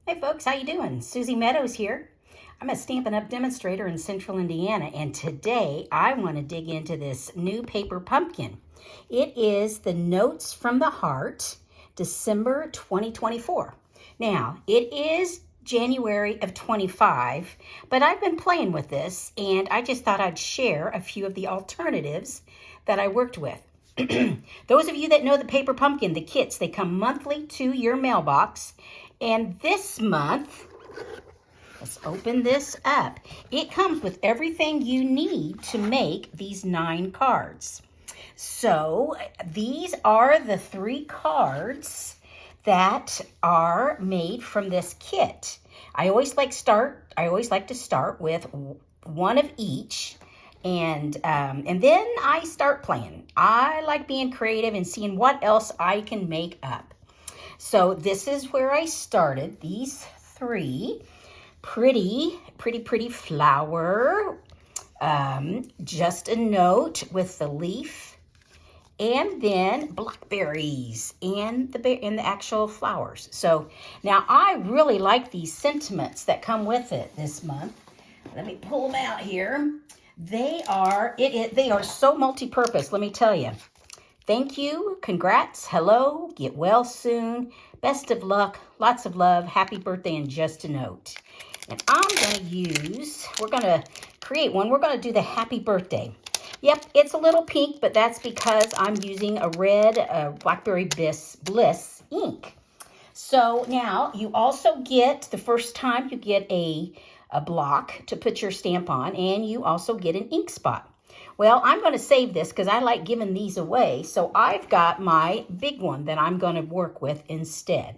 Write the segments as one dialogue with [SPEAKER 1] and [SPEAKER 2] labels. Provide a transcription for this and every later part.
[SPEAKER 1] Hey folks, how you doing? Suzy Meadows here. I'm a Stampin' Up! Demonstrator in Central Indiana, and today I want to dig into this new paper pumpkin. It is the Notes from the Heart, December 2024. Now, it is January of 25, but I've been playing with this, and I just thought I'd share a few of the alternatives that I worked with. Those of you that know the paper pumpkin, the kits, they come monthly to your mailbox. And this month, let's open this up. It comes with everything you need to make these 9 cards. So these are the 3 cards that are made from this kit. I always like to start with one of each. And then I start playing. I like being creative and seeing what else I can make up. So this is where I started. These 3 pretty flower, just a note with the leaf, and then blackberries and the actual flowers. So now I really like these sentiments that come with it this month. Let me pull them out here. They are so multi-purpose, let me tell you. Thank you, congrats, hello, get well soon, best of luck, lots of love, happy birthday, and just a note. And we're going to create one. We're going to do the happy birthday. Yep, it's a little pink, but that's because I'm using a red Blackberry Bliss ink. So now you also get, the first time you get a block to put your stamp on, and you also get an ink spot. Well, I'm going to save this because I like giving these away. So I've got my big one that I'm going to work with instead.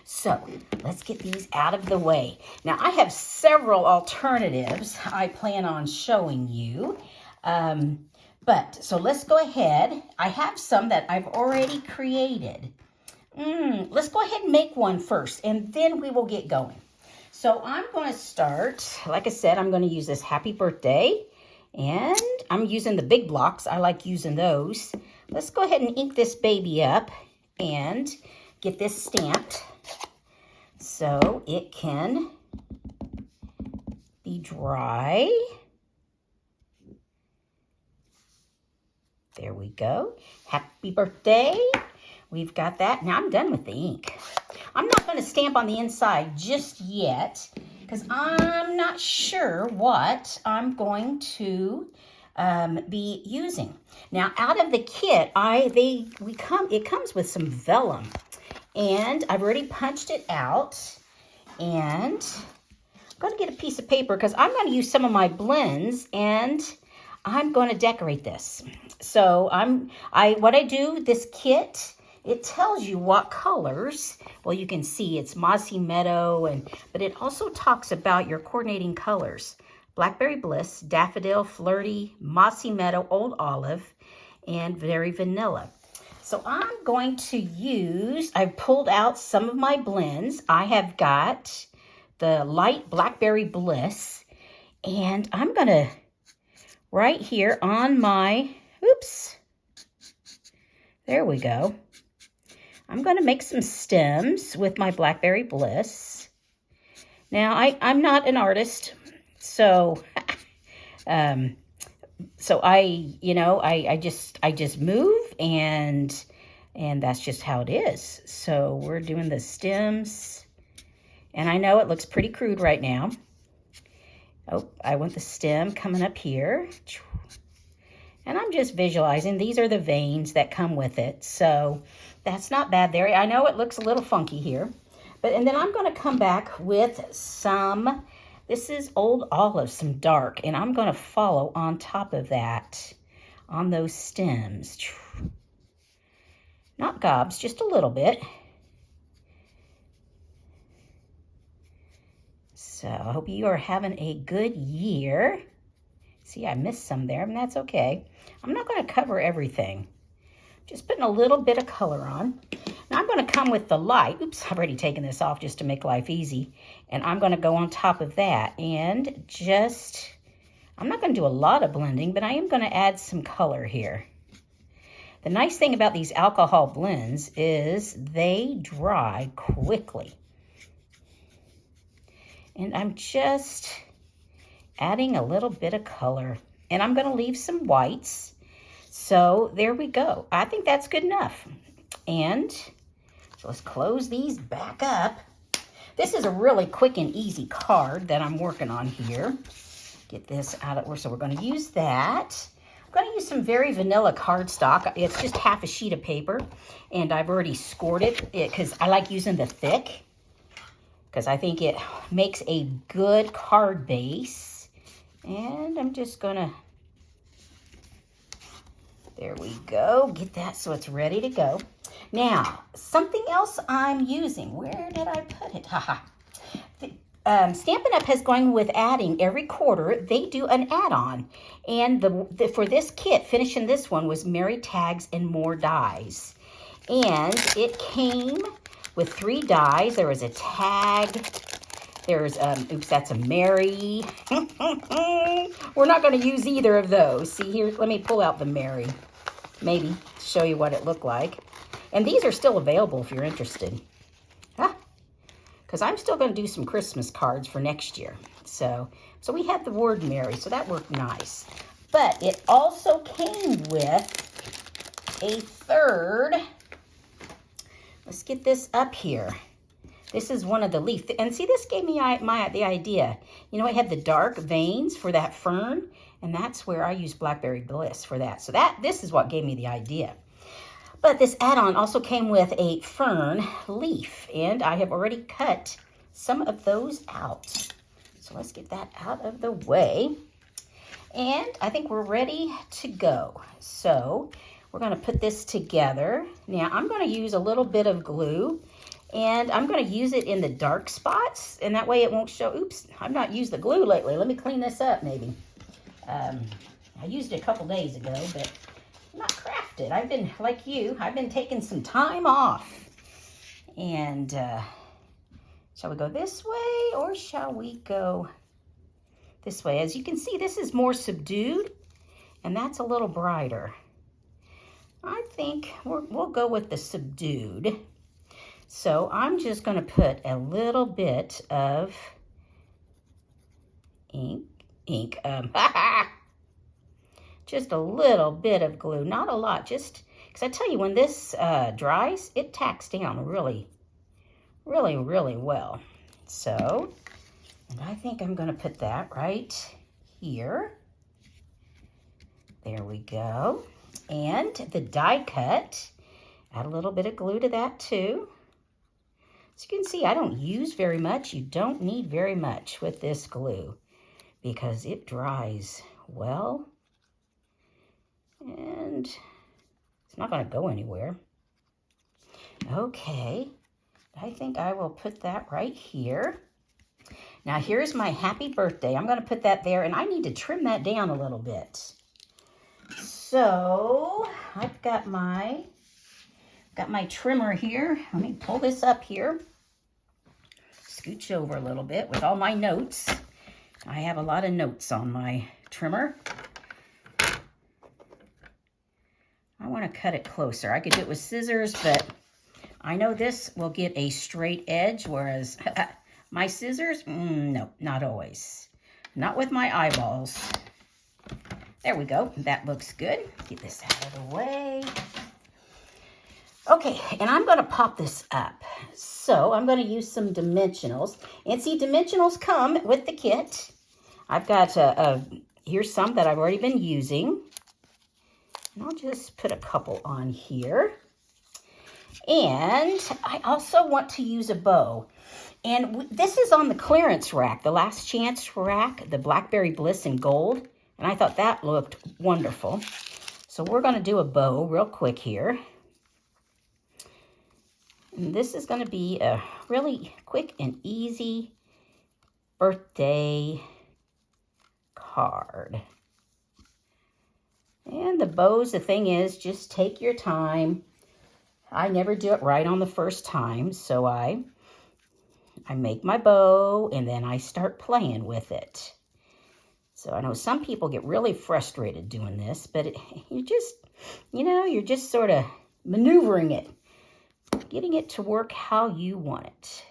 [SPEAKER 1] So let's get these out of the way. Now I have several alternatives I plan on showing you. So let's go ahead. I have some that I've already created. Let's go ahead and make one first, and then we will get going. So I'm going to start, like I said, I'm going to use this happy birthday. And I'm using the big blocks. I like using those. Let's go ahead and ink this baby up and get this stamped so it can be dry. There we go. Happy birthday. We've got that. Now I'm done with the ink. I'm not going to stamp on the inside just yet, because I'm not sure what I'm going to be using. Now, out of the kit, it comes with some vellum, and I've already punched it out. And I'm going to get a piece of paper because I'm going to use some of my blends, and I'm going to decorate this. So what I do, this kit, it tells you what colors. Well, you can see it's Mossy Meadow, but it also talks about your coordinating colors. Blackberry Bliss, Daffodil, Flirty, Mossy Meadow, Old Olive, and Very Vanilla. So I'm going to I've pulled out some of my blends. I have got the light Blackberry Bliss, and I'm going to, right here on my, there we go. I'm going to make some stems with my Blackberry Bliss. Now, I'm not an artist, so I just move, and that's just how it is. So we're doing the stems, and I know it looks pretty crude right now. Oh, I want the stem coming up here. And I'm just visualizing. These are the veins that come with it. So that's not bad there. I know it looks a little funky here. And then I'm going to come back with some, this is Old Olive, some dark. And I'm going to follow on top of that on those stems. Not gobs, just a little bit. So I hope you are having a good year. See, I missed some there, and that's okay. I'm not going to cover everything. Just putting a little bit of color on. Now I'm going to come with the light. Oops, I've already taken this off just to make life easy. And I'm going to go on top of that and I'm not going to do a lot of blending, but I am going to add some color here. The nice thing about these alcohol blends is they dry quickly. And I'm just adding a little bit of color. And I'm going to leave some whites. So there we go. I think that's good enough. And so let's close these back up. This is a really quick and easy card that I'm working on here. Get this out of, so we're going to use that. I'm going to use some very vanilla cardstock. It's just half a sheet of paper, and I've already scored it because I like using the thick because I think it makes a good card base. And I'm just going to, there we go, get that so it's ready to go. Now, something else I'm using. Where did I put it? Haha. Stampin' Up! Has going with adding every quarter. They do an add-on. And for this kit, finishing this one, was Merry Tags and More Dies. And it came with 3 dies. There was a tag. There's, oops, that's a Mary. We're not going to use either of those. See here, let me pull out the Mary. Maybe show you what it looked like. And these are still available if you're interested. Because I'm still going to do some Christmas cards for next year. So we had the word Mary, so that worked nice. But it also came with a third. Let's get this up here. This is one of the leaf. And see, this gave me the idea. You know, I had the dark veins for that fern, and that's where I use Blackberry Bliss for that. So this is what gave me the idea. But this add-on also came with a fern leaf, and I have already cut some of those out. So let's get that out of the way. And I think we're ready to go. So we're going to put this together. Now I'm going to use a little bit of glue, and I'm going to use it in the dark spots, and that way it won't show. Oops, I've not used the glue lately. Let me clean this up maybe. I used it a couple days ago, but not crafted. I've been, like you, I've been taking some time off. And shall we go this way or shall we go this way? As you can see, this is more subdued and that's a little brighter. I think we'll go with the subdued. So I'm just going to put a little bit of ink, just a little bit of glue, not a lot, just because I tell you, when this dries, it tacks down really, really, really well. So, and I think I'm going to put that right here. There we go. And the die cut, add a little bit of glue to that too. So you can see I don't use very much. You don't need very much with this glue because it dries well. And it's not going to go anywhere. Okay, I think I will put that right here. Now here's my happy birthday. I'm going to put that there, and I need to trim that down a little bit. So I've got my trimmer here. Let me pull this up here. Scooch over a little bit with all my notes. I have a lot of notes on my trimmer. I want to cut it closer. I could do it with scissors, but I know this will get a straight edge, whereas my scissors, no, not always. Not with my eyeballs. There we go. That looks good. Get this out of the way. Okay, and I'm going to pop this up. So I'm going to use some dimensionals. And see, dimensionals come with the kit. I've got, here's some that I've already been using. And I'll just put a couple on here. And I also want to use a bow. And this is on the clearance rack, the last chance rack, the Blackberry Bliss in gold. And I thought that looked wonderful. So we're going to do a bow real quick here. And this is going to be a really quick and easy birthday card. And the bows, the thing is, just take your time. I never do it right on the first time, so I make my bow and then I start playing with it. So I know some people get really frustrated doing this, but you're just sort of maneuvering it, getting it to work how you want it.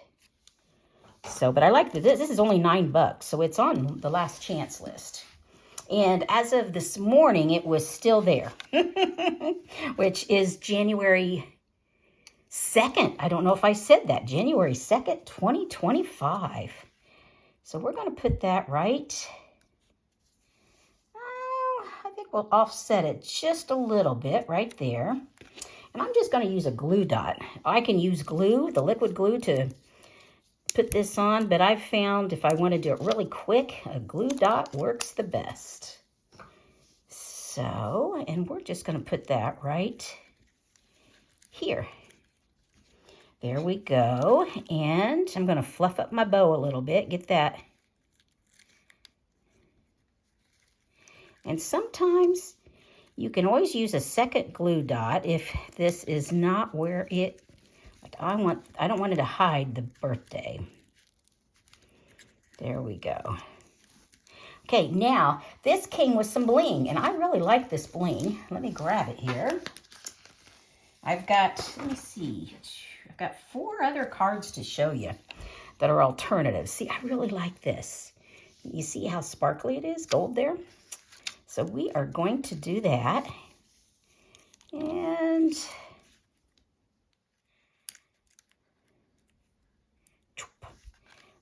[SPEAKER 1] So, but I like this. This is only $9, so it's on the last chance list. And as of this morning, it was still there, which is January 2nd. I don't know if I said that. January 2nd, 2025. So we're going to put that right. I think we'll offset it just a little bit right there. And I'm just going to use a glue dot. I can use glue, the liquid glue, to put this on, but I've found if I want to do it really quick, a glue dot works the best. So, and we're just going to put that right here. There we go. And I'm going to fluff up my bow a little bit, get that. And sometimes you can always use a second glue dot if this is not where it, like I don't want it to hide the birthday. There we go. Okay, now this came with some bling, and I really like this bling. Let me grab it here. I've got, let me see, I've got 4 other cards to show you that are alternatives. See, I really like this. You see how sparkly it is, gold there? So we are going to do that. And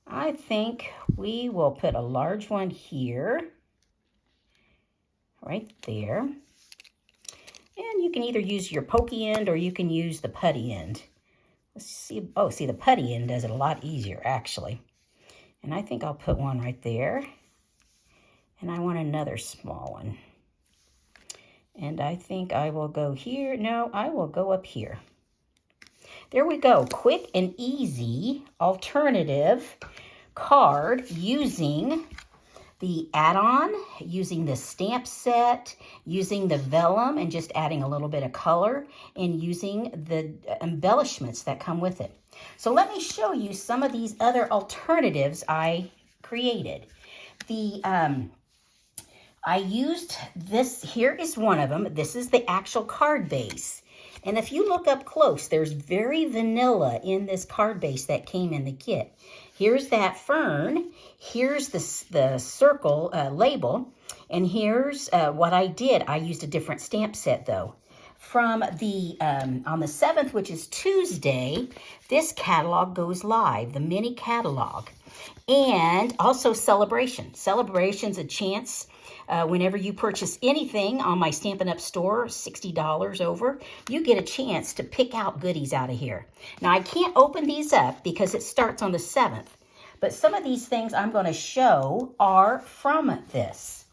[SPEAKER 1] I think we will put a large one here, right there. And you can either use your pokey end or you can use the putty end. Let's see. Oh, see, the putty end does it a lot easier, actually. And I think I'll put one right there. And I want another small one. And I think I will go here. No, I will go up here. There we go. Quick and easy alternative card using the add-on, using the stamp set, using the vellum, and just adding a little bit of color, and using the embellishments that come with it. So let me show you some of these other alternatives I created. I used this, here is one of them. This is the actual card base. And if you look up close, there's very vanilla in this card base that came in the kit. Here's that fern. Here's the circle label. And here's what I did. I used a different stamp set, though. From the, on the 7th, which is Tuesday, this catalog goes live, the mini catalog. And also Celebration. Celebration's a chance. Whenever you purchase anything on my Stampin' Up store, $60 over, you get a chance to pick out goodies out of here. Now, I can't open these up because it starts on the 7th, but some of these things I'm going to show are from this.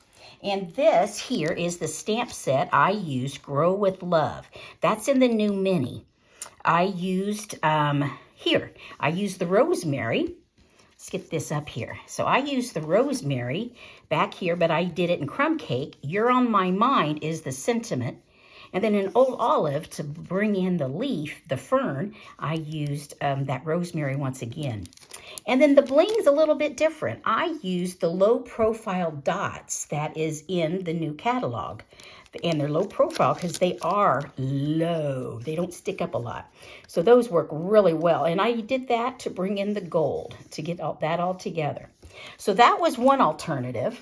[SPEAKER 1] And this here is the stamp set I used, Grow with Love. That's in the new mini. I used, I used the rosemary. Let's get this up here. So I used the rosemary back here, but I did it in crumb cake. You're on My Mind is the sentiment. And then in Old Olive, to bring in the leaf, the fern, I used that rosemary once again. And then the bling's a little bit different. I used the low profile dots that is in the new catalog. And they're low profile because they are low. They don't stick up a lot. So those work really well. And I did that to bring in the gold, to get that all together. So that was one alternative.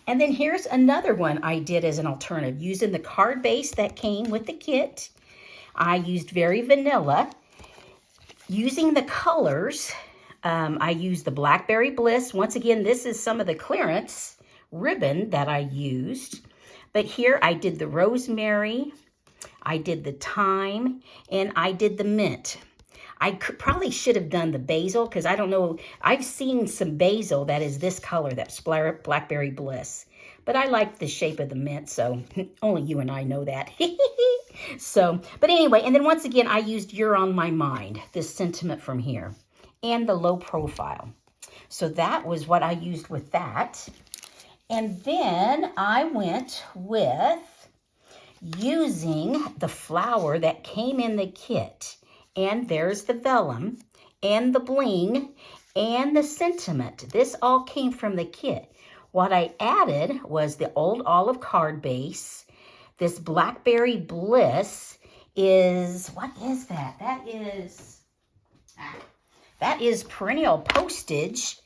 [SPEAKER 1] And then here's another one I did as an alternative, using the card base that came with the kit. I used very vanilla. Using the colors, I used the Blackberry Bliss. Once again, this is some of the clearance ribbon that I used. But here I did the rosemary, I did the thyme, and I did the mint. I probably should have done the basil because I don't know. I've seen some basil that is this color, that's Blackberry Bliss. But I like the shape of the mint, so only you and I know that. So, but anyway, and then once again, I used You're on My Mind, this sentiment from here, and the low profile. So that was what I used with that. And then I went with using the flower that came in the kit. And there's the vellum and the bling and the sentiment. This all came from the kit. What I added was the Old Olive card base. This Blackberry Bliss is, what is that? That is That is Perennial Postage.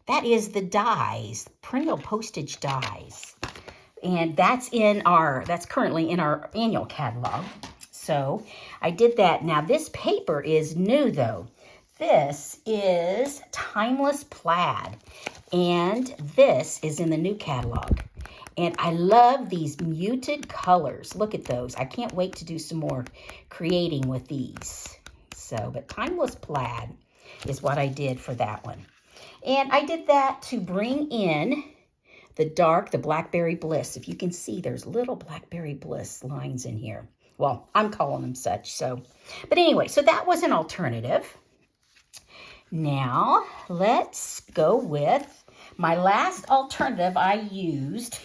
[SPEAKER 1] That is the dies, Perennial Postage Dies. And that's currently in our annual catalog. So I did that. Now this paper is new though. This is Timeless Plaid. And this is in the new catalog. And I love these muted colors. Look at those. I can't wait to do some more creating with these. So, but Timeless Plaid is what I did for that one. And I did that to bring in the Blackberry Bliss. If you can see, there's little Blackberry Bliss lines in here. Well, I'm calling them such, so. But anyway, so that was an alternative. Now, let's go with my last alternative I used.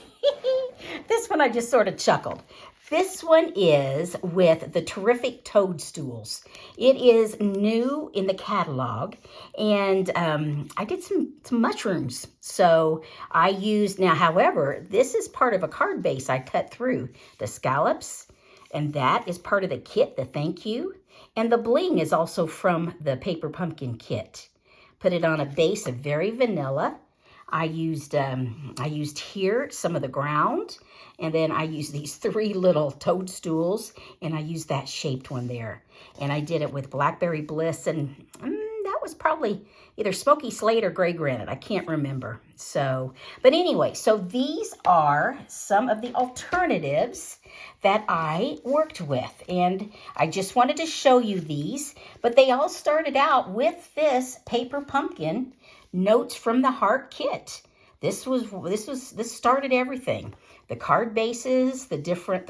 [SPEAKER 1] This one I just sort of chuckled. This one is with the terrific Toadstools. It is new in the catalog, and I did some mushrooms. So I used, now however, this is part of a card base I cut through. The scallops, and that is part of the kit, the thank you. And the bling is also from the Paper Pumpkin kit. Put it on a base of very vanilla. I used here some of the ground, and then I used these 3 little toadstools, and I used that shaped one there. And I did it with Blackberry Bliss, and that was probably either Smoky Slate or Gray Granite. I can't remember. So, but anyway, so these are some of the alternatives that I worked with. And I just wanted to show you these, but they all started out with this Paper Pumpkin Notes from the Heart kit. This started everything. The card bases, the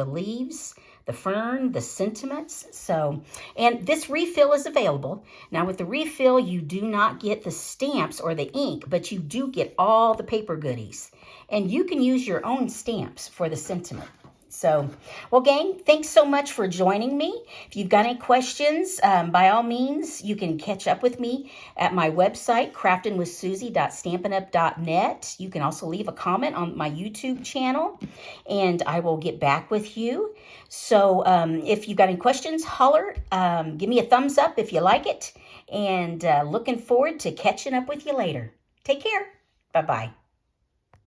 [SPEAKER 1] leaves, the fern, the sentiments. So, and this refill is available. Now with the refill, you do not get the stamps or the ink, but you do get all the paper goodies. And you can use your own stamps for the sentiment. So, well, gang, thanks so much for joining me. If you've got any questions, by all means, you can catch up with me at my website, craftingwithsuzy.stampinup.net. You can also leave a comment on my YouTube channel, and I will get back with you. So, if you've got any questions, holler. Give me a thumbs up if you like it, and looking forward to catching up with you later. Take care. Bye-bye.